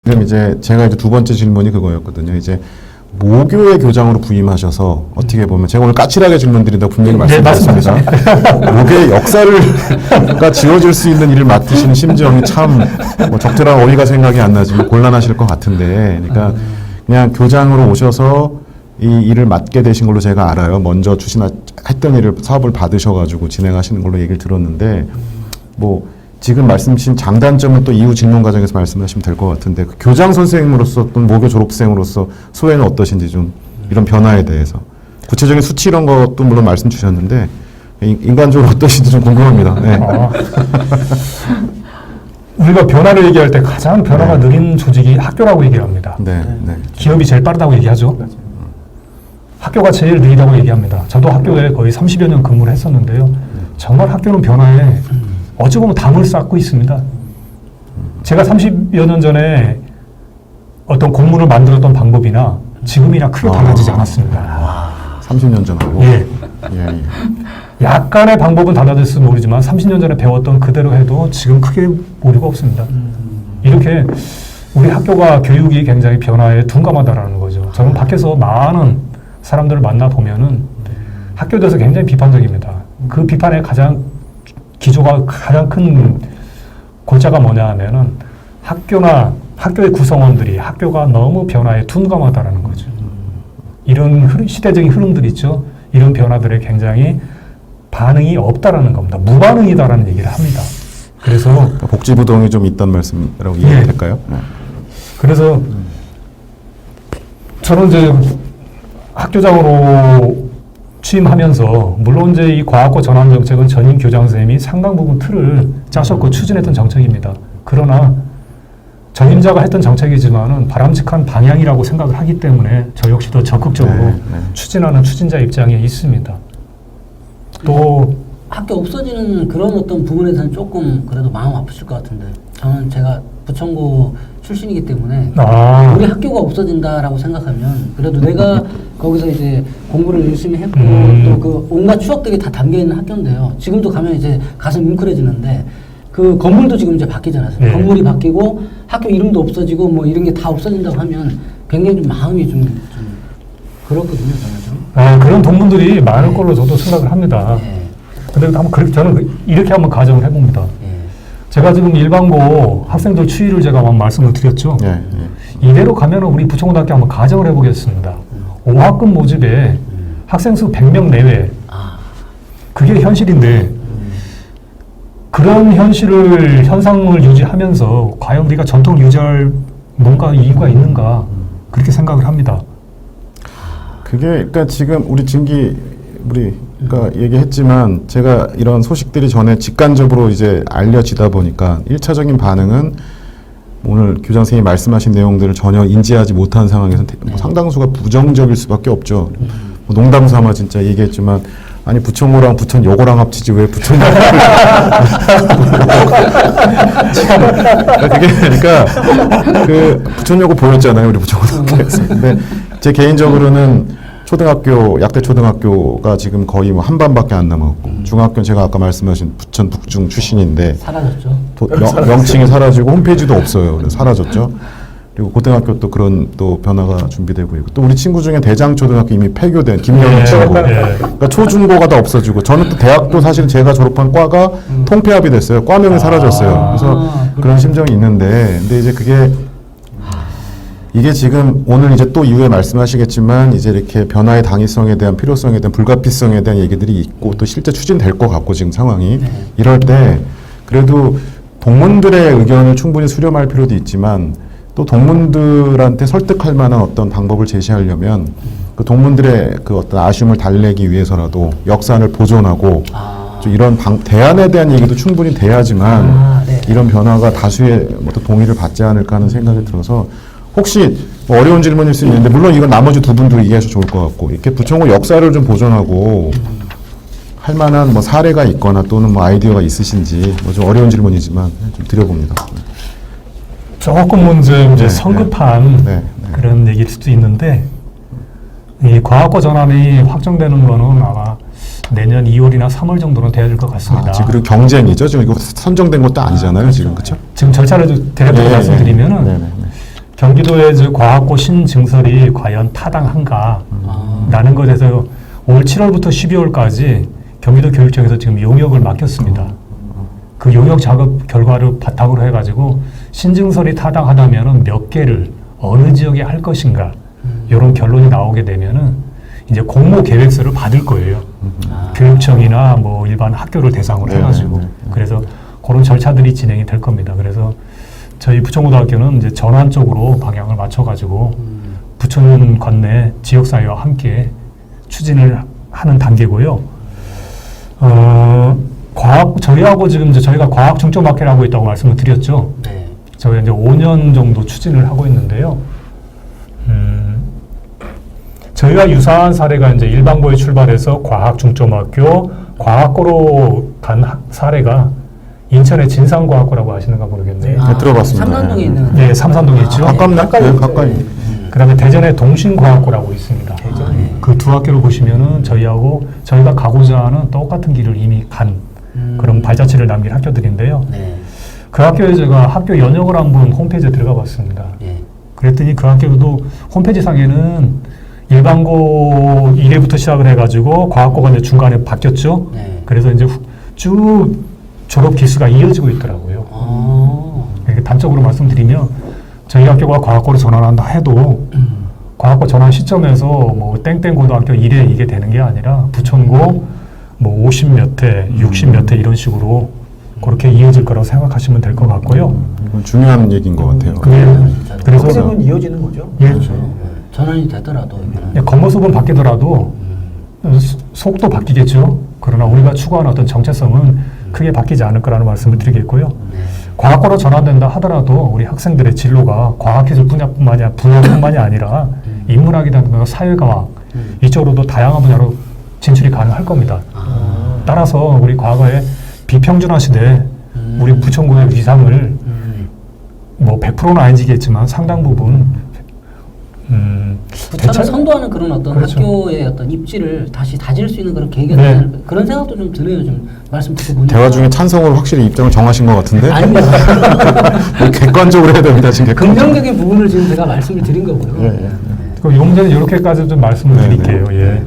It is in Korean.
지금 이제 제가 이제 두 번째 질문이 그거였거든요. 이제 모교의 교장으로 부임하셔서 어떻게 보면 제가 오늘 까칠하게 질문드린다고 분명히 말씀드렸습니다. 모교의 역사가 지워질 수 있는 일을 맡으시는 심정이 참 뭐 적절한 어휘가 생각이 안 나지만 곤란하실 것 같은데, 그러니까 그냥 교장으로 오셔서 이 일을 맡게 되신 걸로 제가 알아요. 먼저 했던 일을 사업을 받으셔가지고 진행하시는 걸로 얘기를 들었는데, 뭐 지금 말씀 주신 장단점은 또 이후 질문 과정에서 말씀하시면 될 것 같은데, 그 교장 선생님으로서 또는 모교 졸업생으로서 소회는 어떠신지 좀 이런 변화에 대해서 구체적인 수치 이런 것도 물론 말씀 주셨는데 인간적으로 어떠신지 좀 궁금합니다. 네. 우리가 변화를 얘기할 때 가장 변화가 느린 조직이 학교라고 얘기를 합니다. 네, 네. 기업이 제일 빠르다고 얘기하죠. 학교가 제일 느리다고 얘기합니다. 저도 학교에 거의 30여 년 근무를 했었는데요. 정말 학교는 변화에 어찌 보면 담을 쌓고 있습니다. 제가 30여 년 전에 어떤 공문을 만들었던 방법이나 지금이나 크게 달라지지 않았습니다. 30년 전하고. 예. 예, 예. 약간의 방법은 달라졌을지 모르지만 30년 전에 배웠던 그대로 해도 지금 크게 오류가 없습니다. 이렇게 우리 학교가 교육이 굉장히 변화에 둔감하다라는 거죠. 저는 밖에서 많은 사람들을 만나보면은 학교에 대해서 굉장히 비판적입니다. 그 비판의 가장 큰 골자가 뭐냐 하면은 학교의 구성원들이 학교가 너무 변화에 둔감하다라는 거죠. 이런 시대적인 흐름들 있죠. 이런 변화들에 굉장히 반응이 없다라는 겁니다. 무반응이다라는 얘기를 합니다. 그래서 그러니까 복지부동이 좀 있다는 말씀이라고 이해될까요? 네. 그래서 저는 이제 학교장으로 취임하면서 물론 이제 이 과학고 전환 정책은 전임 교장 선생님이 상당 부분 틀을 짜셨고 추진했던 정책입니다. 그러나 전임자가 했던 정책이지만은 바람직한 방향이라고 생각을 하기 때문에 저 역시도 적극적으로 추진하는 추진자 입장에 있습니다. 또 학교 없어지는 그런 어떤 부분에서는 조금 그래도 마음 아프실 것 같은데, 저는 제가 부천고 출신이기 때문에 우리 학교가 없어진다라고 생각하면 그래도 내가 거기서 이제 공부를 열심히 했고 또 그 온갖 추억들이 다 담겨 있는 학교인데요. 지금도 가면 이제 가슴 뭉클해지는데, 그 건물도 지금 이제 바뀌잖아요. 네. 건물이 바뀌고 학교 이름도 없어지고 뭐 이런 게 다 없어진다고 하면 굉장히 좀 마음이 좀 그렇거든요, 저는 좀. 그런 동문들이 많을 걸로 저도 생각을 합니다. 근데 저는 이렇게 한번 가정을 해봅니다. 제가 지금 일반고 학생들 추이를 제가 한번 말씀을 드렸죠. 이대로 가면 우리 부천고등학교 한번 가정을 해보겠습니다. 5학급 모집에 학생 수 100명 내외. 그게 현실인데 그런 현상을 유지하면서 과연 우리가 전통을 유지할 뭔가 이유가 있는가, 그렇게 생각을 합니다. 그게 그러니까 지금 우리가 얘기했지만 제가 이런 소식들이 전에 직간접으로 이제 알려지다 보니까 1차적인 반응은 오늘 교장 선생님이 말씀하신 내용들을 전혀 인지하지 못한 상황에서 상당수가 부정적일 수밖에 없죠. 뭐 농담 삼아 진짜 얘기했지만, 아니 부천고랑 부천여고랑 합치지 왜 부천여고를 그게 그러니까 그 부천여고 보였잖아요, 우리 부천고등학교에서. 근데 제 개인적으로는 초등학교, 약대 초등학교가 지금 거의 뭐 한 반밖에 안 남았고, 중학교는 제가 아까 말씀하신 부천 북중 출신인데 사라졌죠. 명칭이 사라지고 홈페이지도 없어요. 그래서 사라졌죠. 그리고 고등학교 또 그런 또 변화가 준비되고 있고, 또 우리 친구 중에 대장초등학교 이미 폐교된 김영희 친구. 그러니까 초중고가 다 없어지고, 저는 또 대학도 사실 제가 졸업한 과가 통폐합이 됐어요. 과명이 사라졌어요. 그래서 그런 심정이 있는데, 근데 이제 이게 지금 오늘 이제 또 이후에 말씀하시겠지만 이제 이렇게 변화의 당위성에 대한 필요성에 대한 불가피성에 대한 얘기들이 있고 또 실제 추진될 것 같고 지금 상황이 이럴 때 그래도 동문들의 의견을 충분히 수렴할 필요도 있지만 또 동문들한테 설득할 만한 어떤 방법을 제시하려면 그 동문들의 그 어떤 아쉬움을 달래기 위해서라도 역사를 보존하고 좀 이런 대안에 대한 얘기도 충분히 돼야지만 이런 변화가 다수의 어떤 동의를 받지 않을까 하는 생각이 들어서, 혹시 뭐 어려운 질문일 수 있는데 물론 이건 나머지 두 분도 이해하셔도 좋을 것 같고, 이렇게 부천고 역사를 좀 보존하고 할 만한 뭐 사례가 있거나 또는 뭐 아이디어가 있으신지, 뭐 좀 어려운 질문이지만 좀 드려봅니다. 조금 이제 성급한 그런 얘기일 수도 있는데, 이 과학고 전환이 확정되는 거는 아마 내년 2월이나 3월 정도는 돼야 될 것 같습니다. 지금 경쟁이죠. 지금 이거 선정된 것도 아니잖아요, 지금. 그렇죠? 지금 절차를 대략적으로 말씀드리면은 경기도의 과학고 신증설이 과연 타당한가라는 것에서 올 7월부터 12월까지 경기도 교육청에서 지금 용역을 맡겼습니다. 그 용역 작업 결과를 바탕으로 해가지고 신증설이 타당하다면 몇 개를 어느 지역에 할 것인가 이런 결론이 나오게 되면은 이제 공모 계획서를 받을 거예요. 교육청이나 뭐 일반 학교를 대상으로 해가지고 그래서 그런 절차들이 진행이 될 겁니다. 그래서 저희 부천고등학교는 이제 전환 쪽으로 방향을 맞춰가지고 부천 관내 지역사회와 함께 추진을 하는 단계고요. 저희하고 지금 이제 저희가 과학 중점학회를 하고 있다고 말씀을 드렸죠. 네. 저희가 이제 5년 정도 추진을 하고 있는데요. 저희와 유사한 사례가 이제 일반고에 출발해서 과학 중점학교, 과학고로 간 사례가 인천의 진상과학고라고 아시는가 모르겠네요. 네, 들어봤습니다. 삼산동에 있는. 네, 삼산동에 있죠. 가깝나? 네, 가까이. 그다음에 대전의 동신과학고라고 있습니다. 그 두 학교를 보시면은 저희가 가고자 하는 똑같은 길을 이미 간 그런 발자취를 남긴 학교들인데요. 네. 그 학교에 제가 학교 연역을 한번 홈페이지에 들어가 봤습니다. 네. 그랬더니 그 학교도 홈페이지 상에는 일반고 1회부터 시작을 해가지고 과학고가 이제 중간에 바뀌었죠. 네. 그래서 이제 쭉 졸업 기수가 이어지고 있더라고요. 이렇게 단적으로 말씀드리면 저희 학교가 과학고로 전환한다 해도 과학고 전환 시점에서 뭐 땡땡 고등학교 1회 이게 되는 게 아니라 부천고 뭐 50몇 회, 60몇 회 이런 식으로 그렇게 이어질 거라고 생각하시면 될 것 같고요. 이건 중요한 얘기인 것 같아요. 그래서 학생은 이어지는 거죠. 예, 전환이 되더라도 예, 겉모습은 바뀌더라도 속도 바뀌겠죠. 그러나 우리가 추구하는 어떤 정체성은 크게 바뀌지 않을 거라는 말씀을 드리겠고요. 과학고로 전환된다 하더라도 우리 학생들의 진로가 과학기술 분야뿐만이 아니라 인문학이라든가 사회과학 이쪽으로도 다양한 분야로 진출이 가능할 겁니다. 따라서 우리 과거에 비평준화 시대 우리 부천고의 위상을 뭐 100%는 아니지겠지만 상당 부분 부천을 선도하는 그런 어떤 그렇죠. 학교의 어떤 입지를 다시 다질 수 있는 그런 계기가 네. 되지 않을까 그런 생각도 좀 드네요. 좀 말씀 듣고 보니까. 대화 중에 찬성으로 확실히 입장을 정하신 것 같은데 아니요. 뭐 객관적으로 해야 됩니다. 지금 객관적으로. 긍정적인 부분을 지금 제가 말씀을 드린 거고요. 예, 예. 이 문제는 이렇게까지 좀 말씀을 네, 드릴게요. 네. 예.